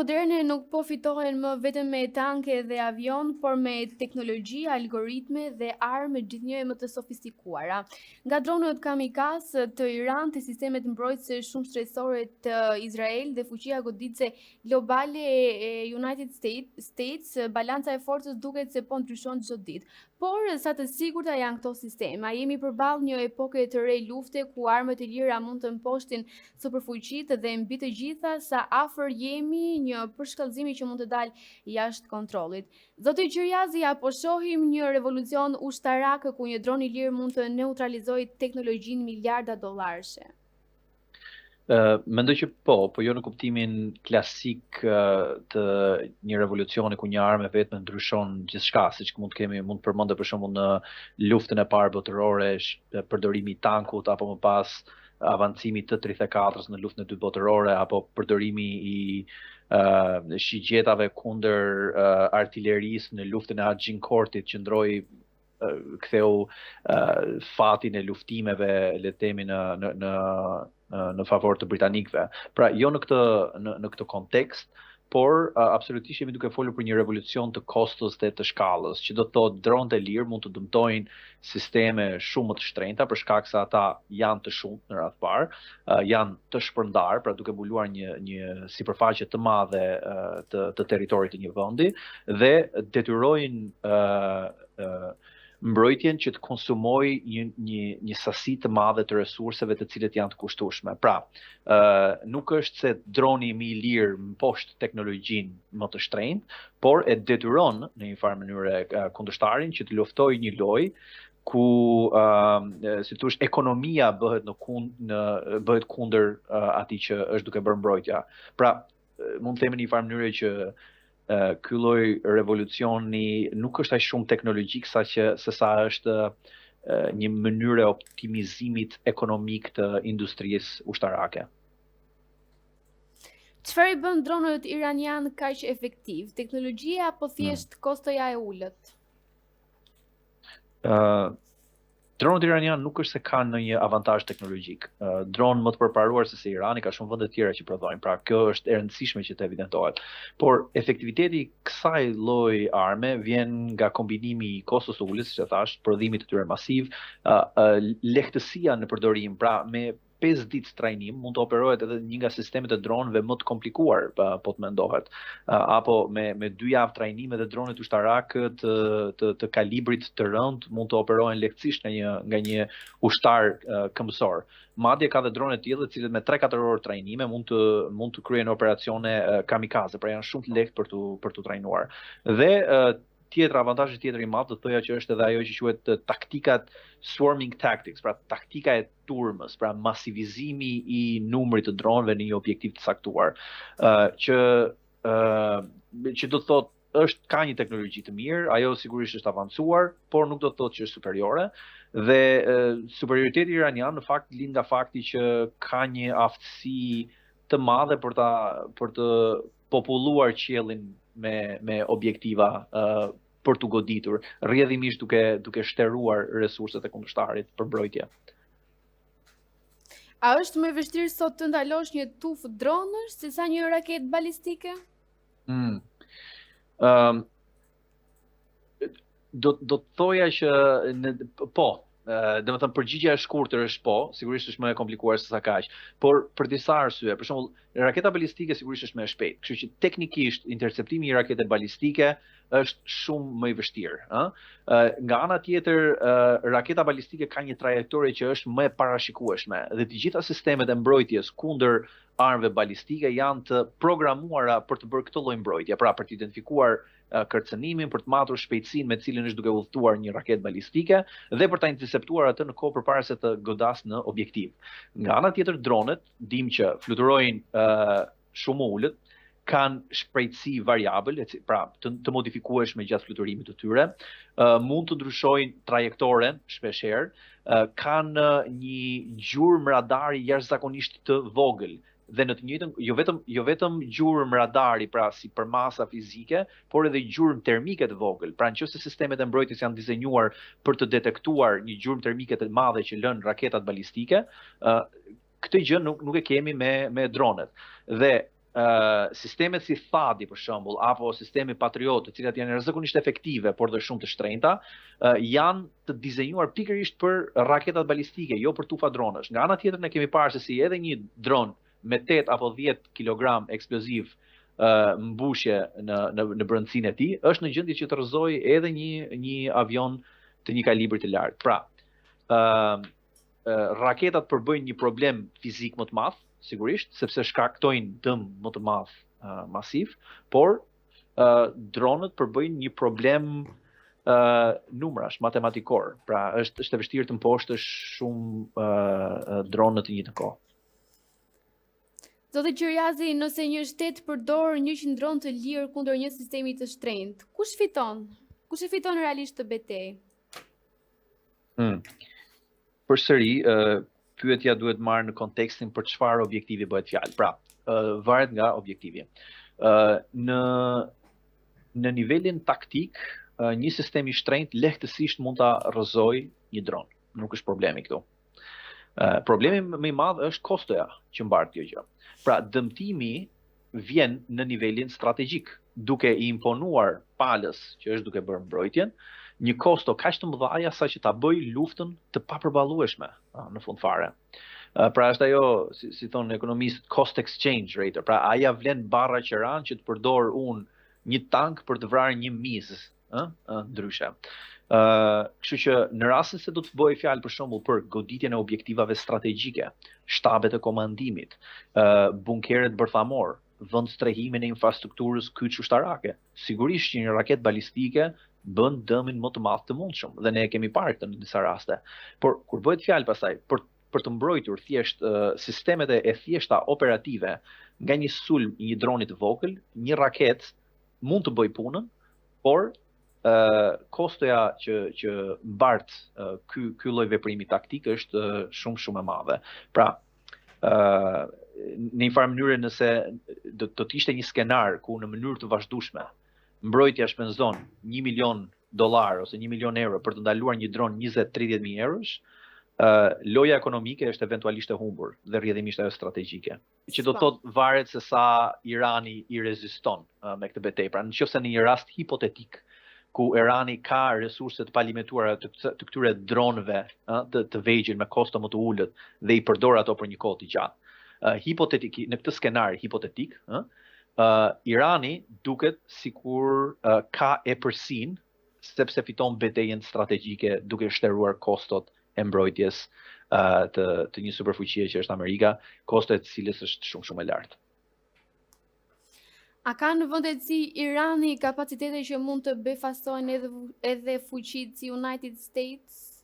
moderne nuk po fitohen më vetëm me tanke dhe avion, por me teknologji, algoritme dhe armë gjithnjë më të sofistikuara. Nga dronët kamikaz të Iran të sistemet mbrojtëse shumë stresore të Izrael dhe fuqia goditëse globale e United States, balanca e forcës duket se po ndryshon çdo ditë. Por sa të sigurta janë këto sistema? Jemi përballë një epoke të re lufte ku armët e lira mund të mposhtin superfuqitë dhe mbi të gjitha sa afër jemi një përshkallëzimi që mund të dalë jashtë kontrollit. Zoti Qirjazi, apo shohim një revolucion ushtarak ku një dron i lirë mund të neutralizojë teknologjinë miliarda dollarëse? Mendoj që po jo në kuptimin klasik të një revolucioni ku një armë vetëm ndryshon gjithçka, siç mund të përmendë për shembull në luftën e parë botërore, përdorimi i tankut apo më pas avancimi të 34-s në luftën e dytë botërore apo përdorimi i shigjetave kundër artillerisë në luftën e Agincourtit që ndroi ktheu fatin e luftimeve le të themi në favor të britanikëve. Pra jo në këtë kontekst, por absolutisht jemi duke folur për një revolucion të kostos dhe të shkallës, që do të thotë dronët e lirë mund të dëmtojnë sisteme shumë më të shtrenjta për shkak se ata janë të shumtë në radhë parë, janë të shpërndar, pra duke mbuluar një sipërfaqe të madhe të territorit të një vendi dhe detyrojnë mbrojtjen që të konsumoj një sasi të madhe të resurseve të cilët janë të kushtueshme. Pra, nuk është se droni më i lirë mposht teknologjinë më të shtrenjtë, por e detyron në një farë mënyrë kundërshtarin që të luftojë një lojë ku si thua ekonomia bëhet bëhet kundër atij që është duke bërë mbrojtja. Pra, mund të themi në një farë mënyrë që ky lloj revolucioni nuk është aq shumë teknologjik sa është një mënyrë optimizimit ekonomik të industrisë ushtarake. Çfarë i bën dronët iranian kaq efektiv? Teknologjia apo thjesht kostoja e ulët? Dronët iranian nuk është se kanë ndonjë avantazh teknologjik. Dronë më të përparuar se Irani ka shumë vende të tjera që prodhojnë. Pra kjo është e rëndësishme që të evidentohet. Por efektiviteti i kësaj lloji arme vjen nga kombinimi i kostos të ulës, siç e thash, prodhimit të tyre masiv, lehtësia në përdorim, pra me 5 ditë trajnim mund të operohet edhe një nga sistemet e dronëve më të komplikuar, po të mendohet. Apo me 2 javë trajnim edhe dronet ushtarak të kalibrit të rënd mund të operohen lehtësisht nga një ushtar këmbësor. Madje ka dhe drone të tillë të cilët me 3-4 orë trajnime mund të kryejnë operacione kamikaze, pra janë shumë të lehtë për të trajnuar. Dhe avantazhi tjetër i madh do thoya që është edhe ajo që quhet taktikat swarming tactics, pra taktika e turmës, pra masivizimi i numrit të dronëve në një objektiv të saktuar, që do të thotë ka një teknologji të mirë, ajo sigurisht është avancuar, por nuk do të thotë që është superiore, dhe superioriteti iranian në fakt lind nga fakti që ka një aftësi të madhe për të populluar qiellin me objektiva për të goditur, rrjedhimisht duke shtëruar resurset e kundërshtarit për mbrojtje. A është më e vështirë sot të ndalosh një tufë dronësh se sa një raketë balistike? Do të thoja që po. Domethënë përgjigjja e shkurtër është po, sigurisht është më e komplikuar se sa kaq, por për disa arsye, për shembull, raketa balistike sigurisht është më e shpejtë, kështu që teknikisht interceptimi i rakete balistike është shumë më i vështirë, Nga ana tjetër, raketa balistike ka një trajektori që është më e parashikueshme dhe të gjitha sistemet e mbrojtjes kundër armëve balistike janë të programuara për të bërë këtë lloj mbrojtje, pra për të identifikuar kërcënimin, për të matur shpejtësinë me cilën është duke udhëtuar një raketë balistike dhe për ta interceptuar atë në kohë përpara se të godasë në objektiv. Nga ana tjetër, dronet dimë që fluturojnë shumë ulët, kanë shpejtësi variabël, pra të modifikueshme gjatë fluturimit të tyre, mund të ndryshojnë trajektoren shpeshherë, kanë një gjurmë radari jashtëzakonisht të vogël. Dhe në të njëjtën, jo vetëm gjurmë radari, pra si për masa fizike, por edhe gjurmë termike të vogël. Pra nëse sistemet e mbrojtjes janë dizenjuar për të detektuar një gjurmë termike të madhe që lën raketat balistike, këtë gjë nuk e kemi me dronet. Dhe sistemet si Thadi për shembull apo sistemi Patriot, të cilat janë rrezikisht efektive por dhe shumë të shtrenjta, janë të dizenjuar pikërisht për raketat balistike, jo për tufa dronesh. Nga ana tjetër ne kemi parë se si edhe një dron me 8 apo 10 kg eksploziv mbushje në brendësinë e tij, është në gjendje që të rrëzojë edhe një avion të një kalibri të lartë. Pra, raketat përbëjnë një problem fizik më të madh, sigurisht, sepse shkaktojnë dëm më të madh masiv, por dronët përbëjnë një problem numrash, matematikor. Pra, është e vështirë të mposhtësh shumë dronë në të njëjtën kohë. Zotë Gjirjazi, nëse një shtet përdor 100 dronë të lirë kundër një sistemi të shtrenjtë, kush fiton? Kush e fiton realisht të betejë? Përsëri, pyetja duhet marrë në kontekstin për çfarë objektivi bëhet fjalë. Pra, varet nga objektivi. Në nivelin taktik, një sistem i shtrenjtë lehtësisht mund ta rrëzojë një dron. Nuk është problemi këtu. Problemi më i madh është kostoja që mbar kjo gjë. Pra, dëmtimi vjen në nivelin strategjik, duke i imponuar palës që është duke bërë mbrojtjen, një kosto kaq të mëdha sa që ta bëj luftën të papërballueshme në fund fare. Pra është ajo, si thonë ekonomistët, cost exchange rate, pra aja vlen barra qeran që të përdor unë një tank për të vrarë një mizë, ndryshe. Kështu që në rastin se do të bëj fjalë për shembull për goditjen e objektivave strategjike, shtabet e komandimit, bunkeret bërthamor, vend strehimin e infrastrukturës kyç ushtarake, sigurisht që një raket balistike bën dëmin më të madh të mundshëm dhe ne e kemi parë këtë në disa raste. Por kur bëhet fjalë pastaj për të mbrojtur thjesht sistemet e thjeshta operative nga një sulm i një droni të vogël, një raket mund të bëj punën, por kostoja që mbart ky lloj veprimi taktik është shumë e madhe. Pra, në një farë mënyrë nëse do të ishte një skenar ku në mënyrë të vazhdueshme mbrojtja shpenzon $1 milion ose €1 milion për të ndaluar një dron 20-30 mijë eurosh, loja ekonomike është eventualisht e humbur dhe rrjedhimisht ajo strategjike. Që do të thotë varet se sa Irani i reziston me këtë betejë. Pra, nëse në një rast hipotetik ku Irani ka resurse të palimituara të këtyre dronëve të vegjël me kosto më të ulët dhe i përdor ato për një kohë të gjatë. Hipotetik, në këtë skenar hipotetik, Irani duket sikur ka epërsinë sepse fiton betejën strategjike duke shtruar kostot e mbrojtjes të një superfuqie që është Amerika, kosto e cilës është shumë e lartë. A ka në vendet si Irani kapacitete që mund të befasojnë edhe fuqitë si United States?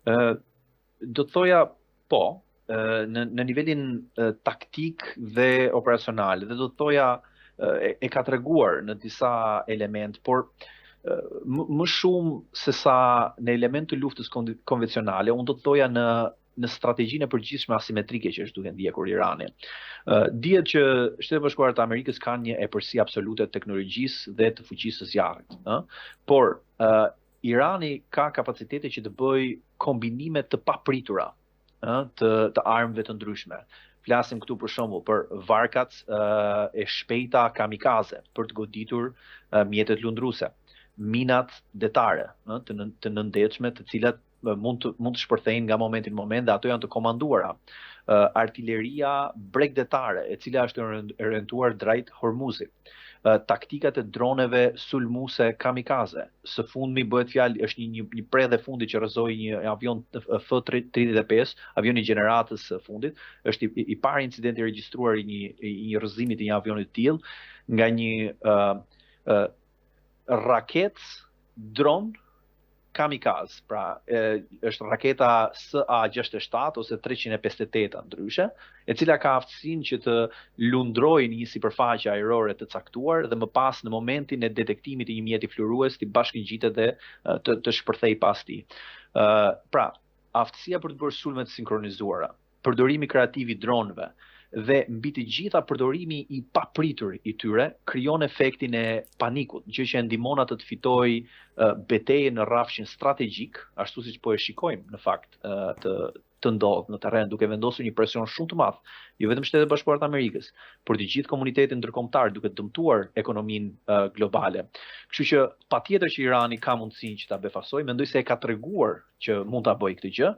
Do të thoja po, në nivelin taktik dhe operacional, dhe do të thoja e ka treguar në disa element, por më shumë se sa në element të luftës konvencionale, unë do të thoja në strategjinë e përgjithshme asimetrike që është duke ndjekur Irani. Dihet që Shtetet Bashkuara të Amerikës kanë një epërsi absolute të teknologjisë dhe të fuqisë së zjarrit, por Irani ka kapacitete që të bëj kombinime të papritura të armëve të ndryshme. Flasim këtu për shembull për varkat e shpejta kamikaze për të goditur mjetet lundruese, minat detare të nëndetshme, të cilat mund të shpërthejnë nga momenti në moment dhe ato janë të komanduara. Artilleria bregdetare, e cila është orientuar drejt Hormuzit. Taktikat e droneve sulmuese kamikaze. Së fundmi bëhet fjalë, është një predhe fundi që rrëzoi një avion F-35, avioni i gjeneratës së fundit. Është i pari incidenti i regjistruar i një rrëzimi të një avioni të tillë nga një raket dron kamikaz, pra është raketa SA-67 ose 358 ndryshe, e cila ka aftësinë që të lundrojë një sipërfaqe ajrore të caktuar dhe më pas në momentin e detektimit të një mjeti flurues të bashkëngjitet dhe të shpërthej pas tij. Pra, aftësia për të bërë sulme të sinkronizuara, përdorimi kreativ i dronëve dhe mbi të gjitha përdorimi i papritur i tyre krijon efektin e panikut, gjë që ndihmon atë të fitojë betejën në rrafshin strategjik, ashtu siç po e shikojmë në fakt të të ndodhë në terren, duke vendosur një presion shumë të madh, jo vetëm Shtetet Bashkuara të Amerikës, por të gjithë komunitetin ndërkombëtar, duke dëmtuar ekonominë globale. Kështu që patjetër që Irani ka mundësinë që ta befasojë, mendoj se e ka treguar që mund ta bëjë këtë gjë,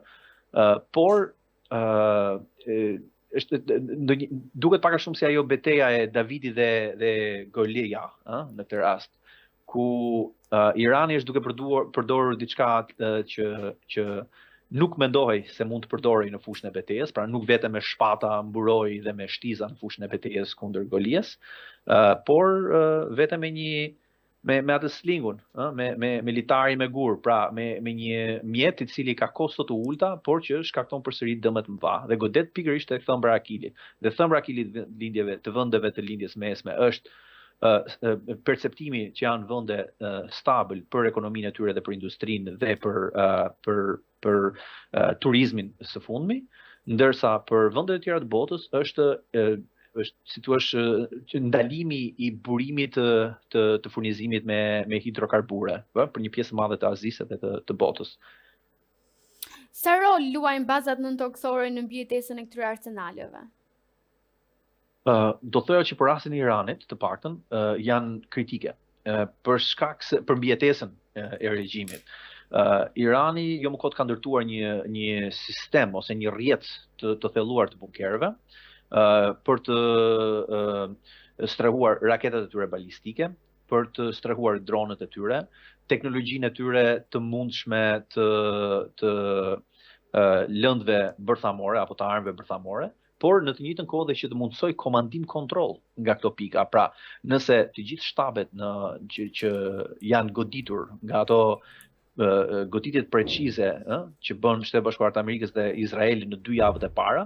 por duket pak a shumë si ajo betejë e Davidit dhe Golia, në këtë rast, ku Irani është duke përdorur diçka që nuk mendohej se mund të përdorej në fushën e betejës, pra nuk vetëm me shpata mburoi dhe me shtiza në fushën e betejës kundër Golias, por vetëm me atë slingun, me litari me gur, pra me një mjet i cili ka kosto të ulta, por që shkakton përsëri dëme të mëdha dhe godet pikërisht tek thëmbra e akilit. Dhe thëmbra e akilit lindjeve të vendeve të lindjes mesme është perceptimi që janë vende stabil për ekonominë e tyre dhe për industrinë dhe për turizmin së fundmi, ndërsa për vendet e tjera të botës është si thua ndalimi i burimit të furnizimit me hidrokarbure, për një pjesë madhe të Azisë dhe të botës. Sa rol luajnë bazat nëntoksore në mbijetesën e këtyre arsenaleve? Do thoya që për rastin e Iranit, të paktën, janë kritike për mbijetesën e regjimit. Irani jo më kot ka ndërtuar një sistem ose një rrjet të thelluar të bunkerëve për të strehuar raketat e tyre balistike, për të strehuar dronet e tyre, teknologjinë e tyre të mundshme të lëndëve bërthamore apo të armëve bërthamore, por në të njëjtën kohë dhe që të mundsoj komandim kontroll nga këto pika. Pra, nëse të gjithë shtabet që janë goditur nga ato goditjet precize që bën Shtetet Bashkuara të Amerikës dhe Izraeli në 2 javët e para,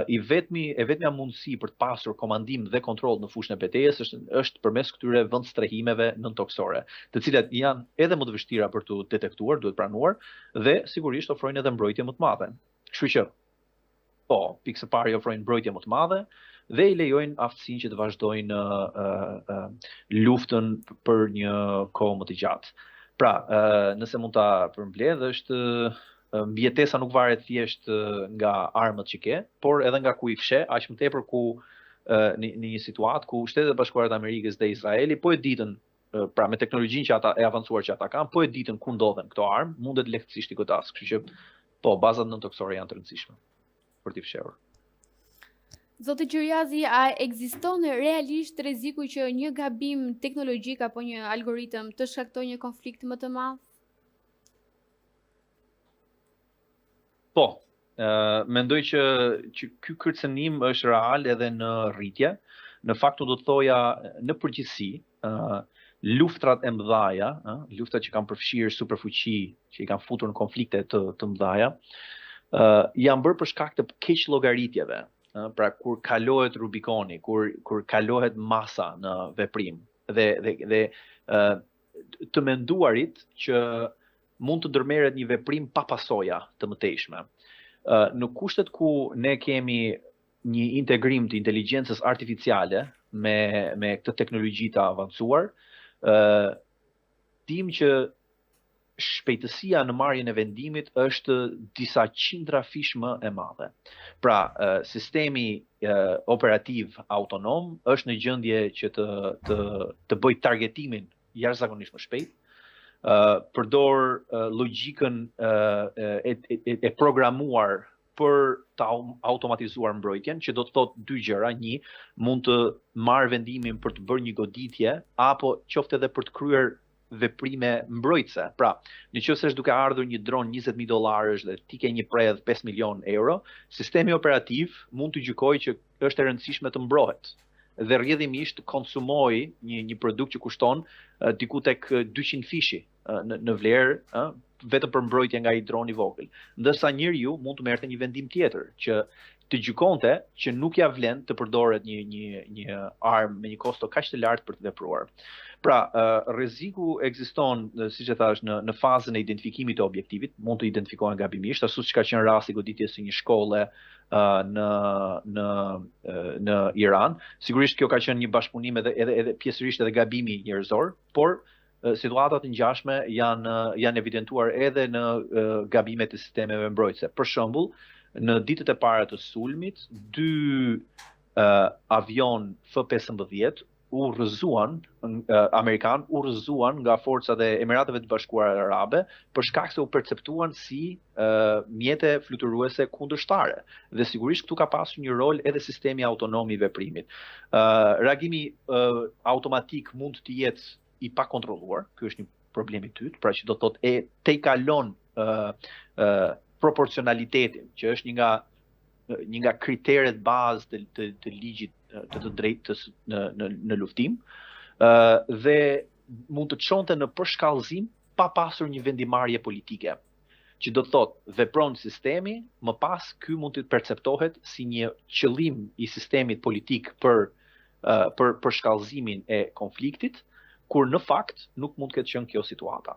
e vetmja mundësi për të pasur komandim dhe kontroll në fushën e betejës është përmes këtyre vendstrehimeve nëntoksore, të cilat janë edhe më të vështira për të detektuar, duhet pranuar, dhe sigurisht ofrojnë edhe mbrojtje më të madhe. Kështu që pikë së parë i ofrojnë mbrojtje më të madhe dhe i lejojnë aftësinë që të vazhdojnë luftën për një kohë më të gjatë. Pra, nëse mund ta përmbledh, është mbijetesa nuk varet thjesht nga armët që ke, por edhe nga ku i fshe, aq më tepër ku në një situatë ku Shtetet Bashkuara të Amerikës dhe Izraeli po e ditën, pra me teknologjinë që ata e avancuar që ata kanë, po e ditën ku ndodhen këto armë, mundet lehtësisht i godas. Kështu që bazat nëntoksore janë të rëndësishme për t'i fshehur. Zoti Gjirjazi, a ekziston realisht rreziku që një gabim teknologjik apo një algoritëm të shkaktojë një konflikt më të madh? Po, mendoj që ky kërcënim është real edhe në rritje. Në fakt do të thoja në përgjithësi, luftrat e mëdha, luftat që kanë përfshirë superfuqi, që i kanë futur në konflikte të mëdha, janë bërë për shkak të keq llogaritjeve. Pra kur kalohet Rubikoni, kur kalohet masa në veprim dhe të menduarit që mund të ndërmerret një veprim pa pasoja të mëtejshme. Në kushtet ku ne kemi një integrim të inteligjencës artificiale me këtë teknologji të avancuar, dim që shpejtësia në marrjen e vendimit është disa qindra fish më e madhe. Pra, sistemi operativ autonom është në gjendje që të bëj targetimin jashtëzakonisht më shpejt, përdor logjikën e programuar për të automatizuar mbrojtjen, që do të thotë 2 gjëra. Një, mund të marrë vendimin për të bërë një goditje, apo qoftë edhe për të kryer veprime mbrojtëse. Pra, nëse është duke ardhur një dron $20.000 dhe ti ke një predh 5 milion euro, sistemi operativ mund të gjykojë që është e rëndësishme të mbrohet dhe rrjedhimisht konsumoj një produkt që kushton diku tek 200 fishi në vlerë, vetëm për mbrojtje nga i droni vogël. Ndërsa njeriu mund të merrte një vendim tjetër që të gjykonte që nuk ja vlen të përdoret një armë me një kosto kaq të lartë për të vepruar. Pra, rreziku ekziston, siç e thash, në fazën e identifikimit të objektivit, mund të identifikohen gabimisht, ashtu siç ka qenë rasti goditjes së një shkolle në Iran. Sigurisht kjo ka qenë një bashkëpunim edhe pjesërisht edhe gabimi njerëzor, por situatat të ngjashme janë evidentuar edhe në gabimet e sistemeve mbrojtëse. Për shembull, në ditët e para të sulmit, 2 avion F-15 Amerikan u rrëzuan nga forcat e Emirateve të Bashkuara Arabe për shkak se u perceptuan si mjete fluturuese kundërshtare. Dhe sigurisht këtu ka pasur një rol edhe sistemi autonom i veprimit. Reagimi automatik mund të jetë i pakontrolluar, ky është një problem i dytë, pra që do të thotë te i kalon proporcionalitetin, që është një nga kriteret bazë të ligjit të drejtës në luftim, dhe mund të çonte në përshkallëzim pa pasur një vendimarrje politike, që do të thotë vepron sistemi, më pas ky mund të perceptohet si një qëllim i sistemit politik për përshkallëzimin e konfliktit, kur në fakt nuk mund të ketë qenë kjo situata.